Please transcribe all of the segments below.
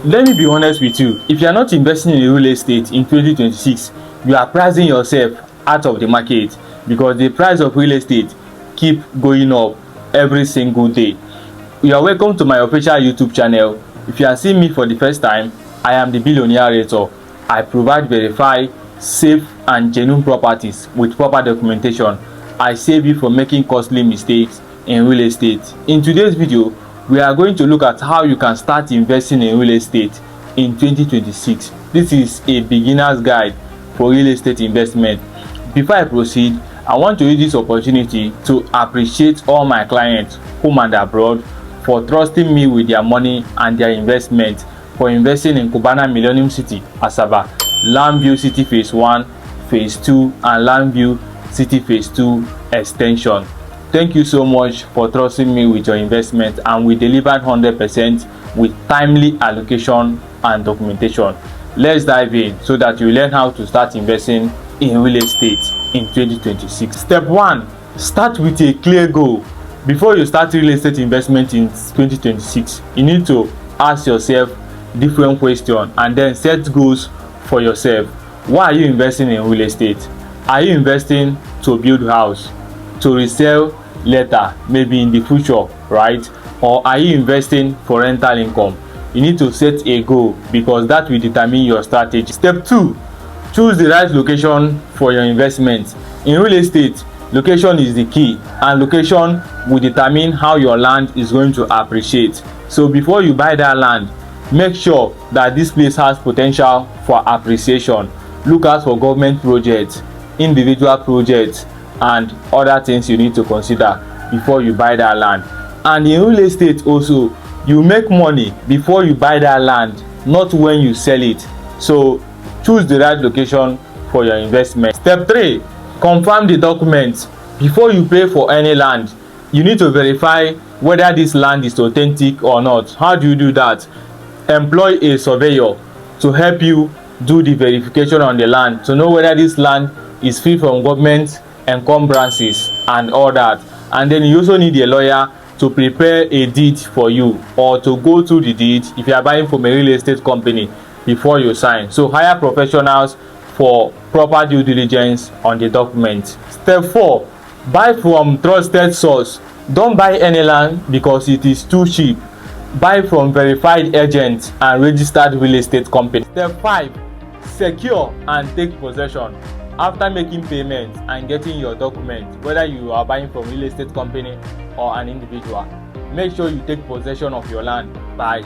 Let me be honest with you, if you are not investing in real estate in 2026, you are pricing yourself out of the market, because the price of real estate keep going up every single day. You are welcome to my official YouTube channel. If you are seeing me for the first time, I am the Billionaire Realtor. I provide verified, safe and genuine properties with proper documentation. I save you from making costly mistakes in real estate. In today's video, we are going to look at how you can start investing in real estate in 2026. This is a beginner's guide for real estate investment. Before I proceed, I want to use this opportunity to appreciate all my clients home and abroad for trusting me with their money and their investment, for investing in Cubana Millennium City, Asaba, Landview City Phase 1, Phase 2 and Landview City Phase 2 extension. Thank you so much for trusting me with your investment, and we delivered 100% with timely allocation and documentation. Let's dive in so that you learn how to start investing in real estate in 2026. Step 1. Start with a clear goal. Before you start real estate investment in 2026, you need to ask yourself different questions and then set goals for yourself. Why are you investing in real estate? Are you investing to build house, to resell later, maybe in the future, right? Or are you investing for rental income? You need to set a goal, because that will determine your strategy. Step 2. Choose the right location for your investment. In real estate, location is the key, and location will determine how your land is going to appreciate. So before you buy that land, make sure that this place has potential for appreciation. Look out for government projects, individual projects and other things you need to consider before you buy that land. And in real estate also, you make money before you buy that land, not when you sell it. So choose the right location for your investment. Step 3. Confirm the documents. Before you pay for any land, you need to verify whether this land is authentic or not. How do you do that? Employ a surveyor to help you do the verification on the land, to know whether this land is free from government encumbrances and all that. And then you also need a lawyer to prepare a deed for you, or to go through the deed if you are buying from a real estate company before you sign. So hire professionals for proper due diligence on the document. Step 4. Buy from trusted source. Don't buy any land because it is too cheap. Buy from verified agents and registered real estate companies. Step 5. Secure and take possession. After making payments and getting your documents, whether you are buying from real estate company or an individual, make sure you take possession of your land by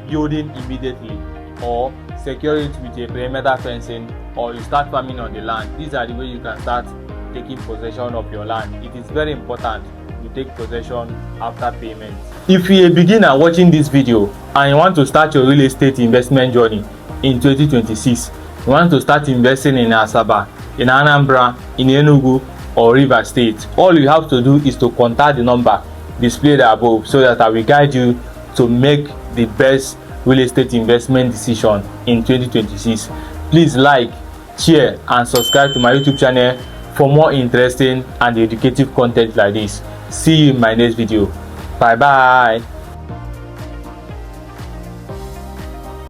building immediately, or secure it with a perimeter fencing, or you start farming on the land. These are the way you can start taking possession of your land. It is very important to take possession after payment. If you are a beginner watching this video and you want to start your real estate investment journey in 2026, you want to start investing in Asaba, in Anambra, in Enugu or Rivers State, all you have to do is to contact the number displayed above, so that I will guide you to make the best real estate investment decision in 2026. Please like, share and subscribe to my YouTube channel for more interesting and educative content like this. See you in my next video. Bye bye.